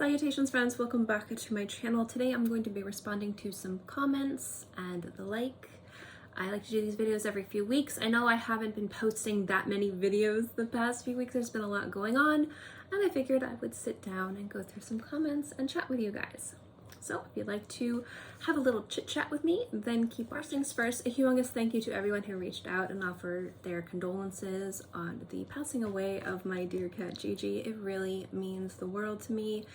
Salutations friends, welcome back to my channel. Today I'm going to be responding to some comments and the like. I like to do these videos every few weeks. I know I haven't been posting that many videos the past few weeks. There's been a lot going on, and I figured I would sit down and go through some comments and chat with you guys. So if you'd like to have a little chit chat with me, then keep watching. First, a humongous thank you to everyone who reached out and offered their condolences on the passing away of my dear cat Gigi. It really means the world to me.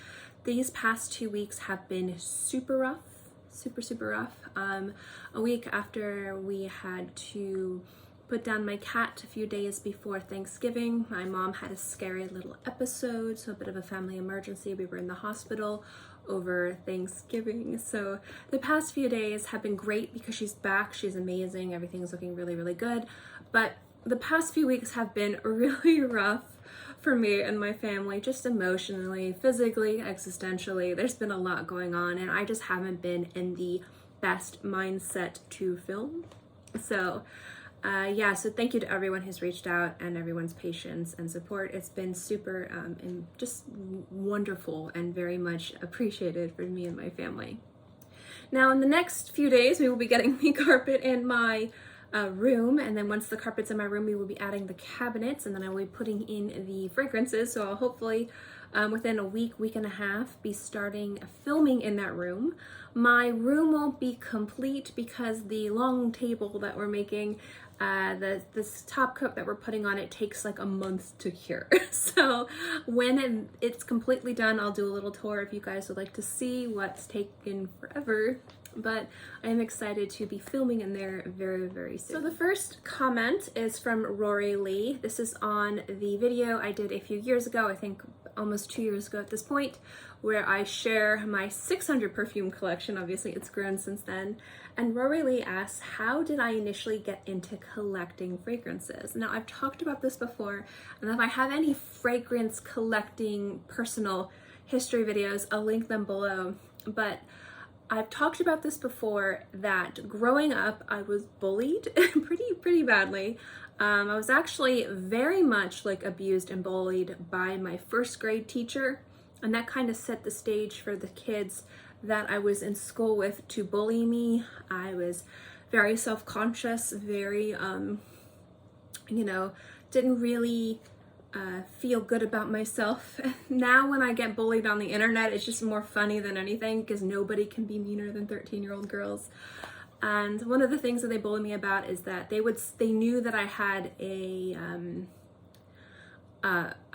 These past 2 weeks have been super rough, super rough. A week after we had to put down my cat a few days before Thanksgiving, my mom had a scary little episode, so a bit of a family emergency. We were in the hospital over Thanksgiving. So the past few days have been great because she's back, she's amazing, everything's looking really good. But the past few weeks have been really rough for me and my family, just emotionally, physically, existentially. There's been a lot going on and I just haven't been in the best mindset to film. So yeah, so thank you to everyone who's reached out and everyone's patience and support. It's been super and just wonderful and very much appreciated for me and my family. Now in the next few days, we will be getting the carpet in my room, and then once the carpet's in my room, we will be adding the cabinets, and then I will be putting in the fragrances. So I'll hopefully within a week and a half be starting filming in that room. My room won't be complete because the long table that we're making, this top coat that we're putting on it takes like a month to cure. So when it's completely done, I'll do a little tour if you guys would like to see what's taken forever. But I am excited to be filming in there very soon. So the first comment is from Rory Lee. This is on the video I did a few years ago, I think almost 2 years ago at this point, where I share my 600 perfume collection. Obviously it's grown since then. And Rory Lee asks, how did I initially get into collecting fragrances? Now I've talked about this before, and if I have any fragrance collecting personal history videos, I'll link them below. But I've talked about this before, that growing up I was bullied pretty badly. I was actually very much like abused and bullied by my first grade teacher, and that kind of set the stage for the kids that I was in school with to bully me. I was very self-conscious, very you know, didn't really feel good about myself. Now when I get bullied on the internet, it's just more funny than anything because nobody can be meaner than 13-year-old girls. And one of the things that they bullied me about is that they knew that I had a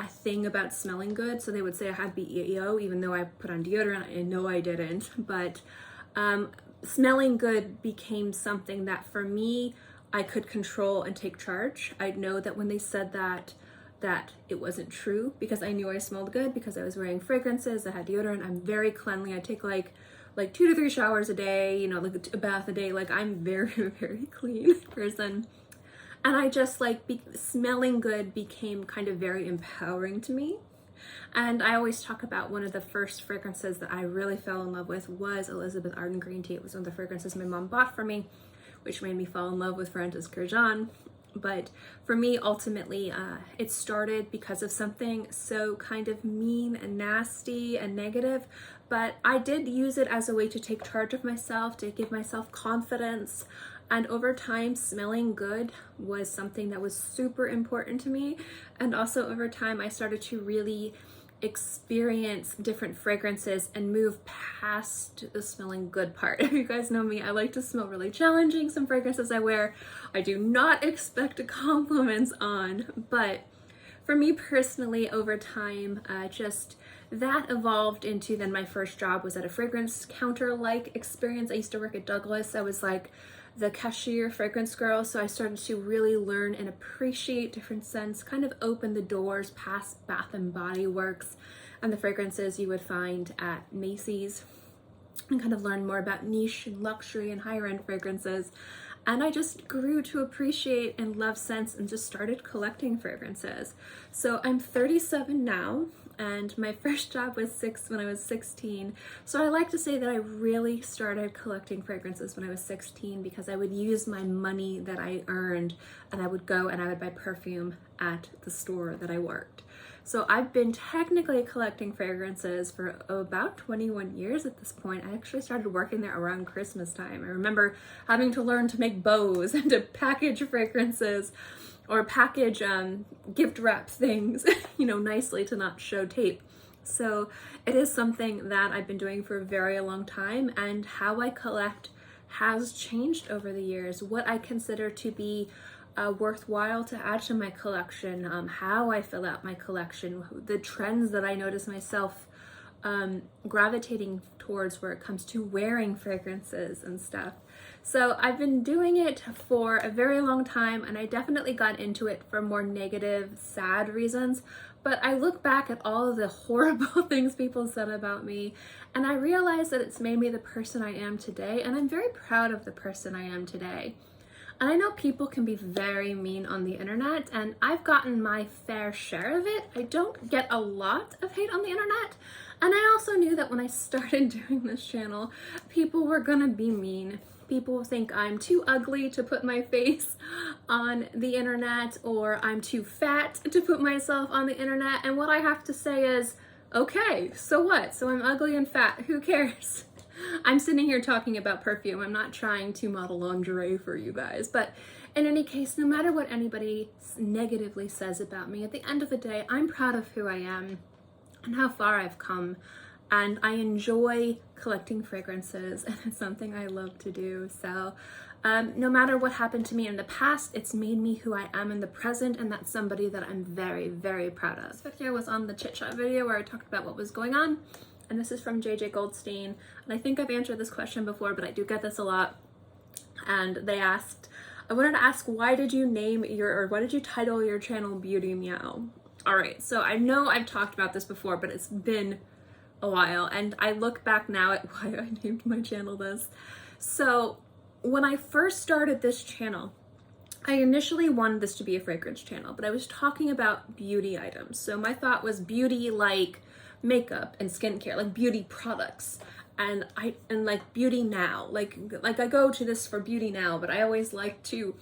thing about smelling good, so they would say I had BEO even though I put on deodorant. I know I didn't, but smelling good became something that for me I could control and take charge. I know that when they said that it wasn't true, because I knew I smelled good because I was wearing fragrances, I had deodorant, I'm very cleanly, I take like 2 to 3 showers a day, you know, like a bath a day, like I'm very clean person. And I just like, smelling good became kind of very empowering to me. And I always talk about one of the first fragrances that I really fell in love with was Elizabeth Arden Green Tea. It was one of the fragrances my mom bought for me, which made me fall in love with Francis Kurkdjian. But for me, ultimately, it started because of something so kind of mean and nasty and negative, but I did use it as a way to take charge of myself, to give myself confidence. And over time, smelling good was something that was super important to me. And also over time, I started to really experience different fragrances and move past the smelling good part. If you guys know me, I like to smell really challenging. Some fragrances I wear, I do not expect compliments on, but for me personally, over time, just that evolved into, then my first job was at a fragrance counter-like experience. I used to work at Douglas. I was like the cashier fragrance girl, so I started to really learn and appreciate different scents, kind of open the doors past Bath and Body Works and the fragrances you would find at Macy's, and kind of learn more about niche and luxury and higher end fragrances. And I just grew to appreciate and love scents and just started collecting fragrances. So I'm 37 now, and my first job was when I was 16. So I like to say that I really started collecting fragrances when I was 16 because I would use my money that I earned and I would go and I would buy perfume at the store that I worked. So I've been technically collecting fragrances for about 21 years at this point. I actually started working there around Christmas time. I remember having to learn to make bows and to package fragrances or package gift wrap things, you know, nicely to not show tape. So it is something that I've been doing for a very long time, and how I collect has changed over the years. What I consider to be worthwhile to add to my collection, how I fill out my collection, the trends that I notice myself gravitating towards where it comes to wearing fragrances and stuff. So I've been doing it for a very long time, and I definitely got into it for more negative, sad reasons. But I look back at all of the horrible things people said about me, and I realize that it's made me the person I am today, and I'm very proud of the person I am today. And I know people can be very mean on the internet, and I've gotten my fair share of it. I don't get a lot of hate on the internet, and I also knew that when I started doing this channel, people were gonna be mean. People think I'm too ugly to put my face on the internet, or I'm too fat to put myself on the internet, and what I have to say is, okay, so what? So I'm ugly and fat, who cares? I'm sitting here talking about perfume. I'm not trying to model lingerie for you guys. But in any case, no matter what anybody negatively says about me, at the end of the day, I'm proud of who I am and how far I've come. And I enjoy collecting fragrances, and it's something I love to do. So no matter what happened to me in the past, it's made me who I am in the present, and that's somebody that I'm very, very proud of. This video was on the chit chat video where I talked about what was going on. And this is from JJ Goldstein. And I think I've answered this question before, but I do get this a lot. And they asked, I wanted to ask, why did you title your channel Beauty Meow? All right, so I know I've talked about this before, but it's been a while. And I look back now at why I named my channel this. So when I first started this channel, I initially wanted this to be a fragrance channel, but I was talking about beauty items. So my thought was beauty like makeup and skincare, like beauty products, and like Beauty Now, like I go to this for Beauty Now, but I always like to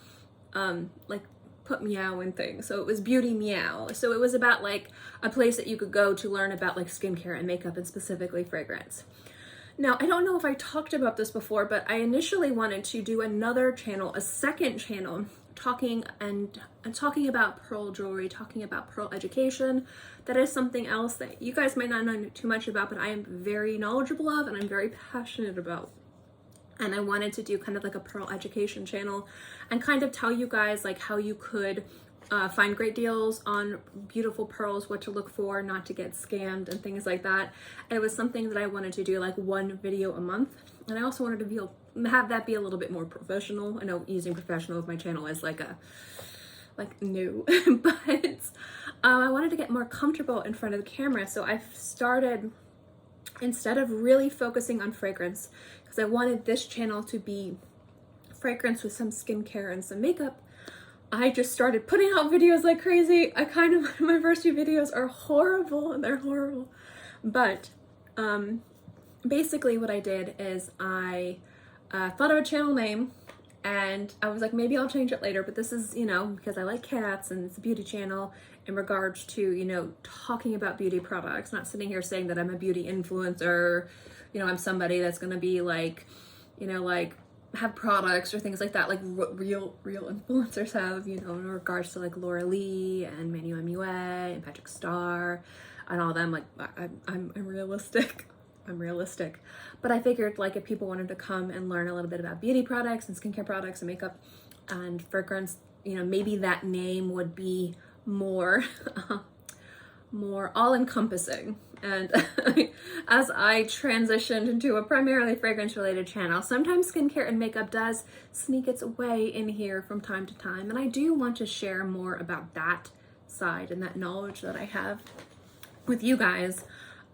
like put meow in things, so it was Beauty Meow. So it was about like a place that you could go to learn about like skincare and makeup, and specifically fragrance. Now, I don't know if I talked about this before, but I initially wanted to do another channel, a second channel, talking about pearl jewelry, talking about pearl education. That is something else that you guys might not know too much about, but I am very knowledgeable of, and I'm very passionate about. And I wanted to do kind of like a pearl education channel and kind of tell you guys like how you could find great deals on beautiful pearls, what to look for, not to get scammed, and things like that. And it was something that I wanted to do like one video a month. And I also wanted to have that be a little bit more professional. I know using professional of my channel is like new, but I wanted to get more comfortable in front of the camera. So I started, instead of really focusing on fragrance, because I wanted this channel to be fragrance with some skincare and some makeup, I just started putting out videos like crazy. My first few videos are horrible, they're horrible. But basically what I did is I thought of a channel name, and I was like, maybe I'll change it later, but this is, you know, because I like cats and it's a beauty channel in regards to, you know, talking about beauty products, not sitting here saying that I'm a beauty influencer, you know, I'm somebody that's gonna be like, you know, like have products or things like that, like real influencers have, you know, in regards to like Laura Lee and Manuel MUA and Patrick Starr and all them. Like I'm realistic. I'm realistic. But I figured like if people wanted to come and learn a little bit about beauty products and skincare products and makeup and fragrance, you know, maybe that name would be more more all-encompassing. And as I transitioned into a primarily fragrance-related channel, sometimes skincare and makeup does sneak its way in here from time to time, and I do want to share more about that side and that knowledge that I have with you guys.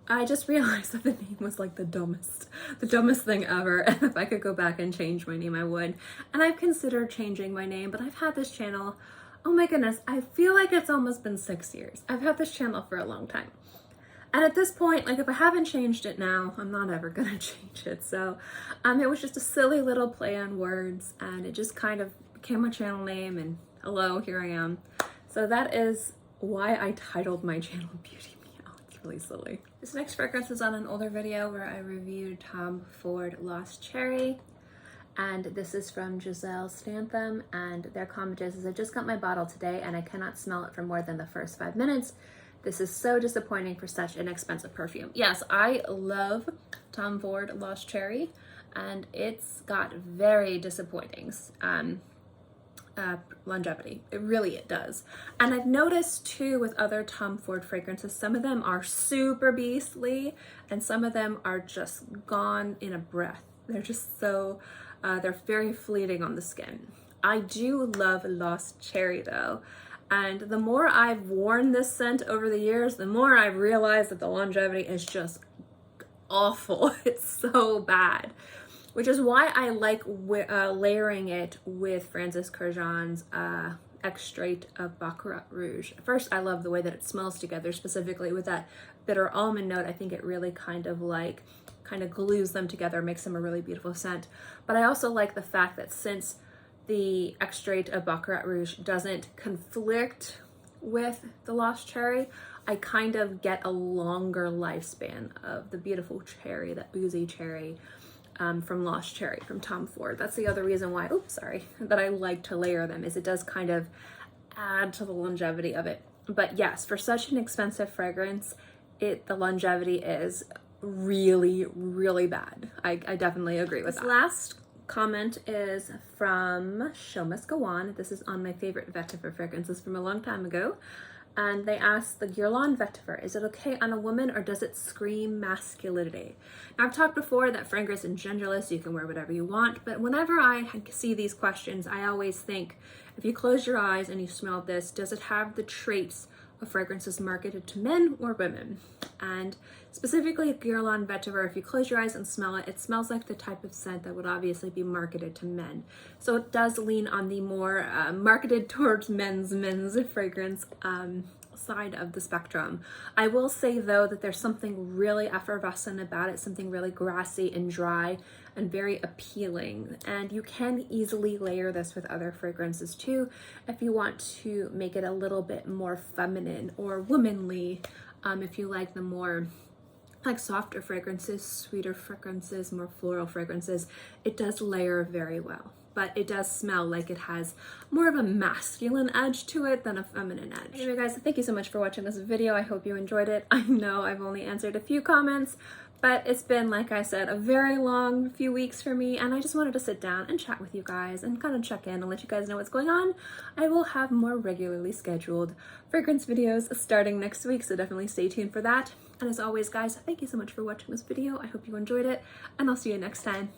I just realized that the name was like the dumbest thing ever, and if I could go back and change my name, I would. And I've considered changing my name, but I've had this channel, oh my goodness, I feel like it's almost been 6 years. I've had this channel for a long time. And at this point, like if I haven't changed it now, I'm not ever gonna change it. So it was just a silly little play on words, and it just kind of became my channel name, and hello, here I am. So that is why I titled my channel Beauty Meow. It's really silly. This next fragrance is on an older video where I reviewed Tom Ford Lost Cherry. And this is from Giselle Stantham, and their comment is, I just got my bottle today and I cannot smell it for more than the first 5 minutes. This is so disappointing for such an expensive perfume. Yes, I love Tom Ford Lost Cherry, and it's got very disappointing longevity. It does. And I've noticed too with other Tom Ford fragrances, some of them are super beastly and some of them are just gone in a breath. They're just so, they're very fleeting on the skin. I do love Lost Cherry though. And the more I've worn this scent over the years, the more I've realized that the longevity is just awful. It's so bad. Which is why I like layering it with Francis Kurkdjian's extrait of Baccarat Rouge. First, I love the way that it smells together, specifically with that bitter almond note. I think it really kind of glues them together, makes them a really beautiful scent. But I also like the fact that since the extrait of Baccarat Rouge doesn't conflict with the Lost Cherry, I kind of get a longer lifespan of the beautiful cherry, that boozy cherry from Lost Cherry from Tom Ford. That's the other reason why, that I like to layer them, is it does kind of add to the longevity of it. But yes, for such an expensive fragrance, the longevity is really, really bad. I definitely agree with that. Last comment is from Show Must Go On. This is on my favorite Vetiver fragrances from a long time ago. And they asked, the Guerlain Vetiver, is it okay on a woman or does it scream masculinity? Now, I've talked before that fragrance is genderless, you can wear whatever you want, but whenever I see these questions, I always think, if you close your eyes and you smell this, does it have the traits of fragrances marketed to men or women? And specifically Guerlain Vetiver, if you close your eyes and smell it, it smells like the type of scent that would obviously be marketed to men. So it does lean on the more marketed towards men's fragrance side of the spectrum. I will say though that there's something really effervescent about it, something really grassy and dry and very appealing. And you can easily layer this with other fragrances too if you want to make it a little bit more feminine or womanly. If you like the more softer fragrances, sweeter fragrances, more floral fragrances, it does layer very well. But it does smell like it has more of a masculine edge to it than a feminine edge. Anyway guys, thank you so much for watching this video. I hope you enjoyed it. I know I've only answered a few comments, but it's been, like I said, a very long few weeks for me, and I just wanted to sit down and chat with you guys and kind of check in and let you guys know what's going on. I will have more regularly scheduled fragrance videos starting next week, so definitely stay tuned for that. And as always guys, thank you so much for watching this video. I hope you enjoyed it, and I'll see you next time.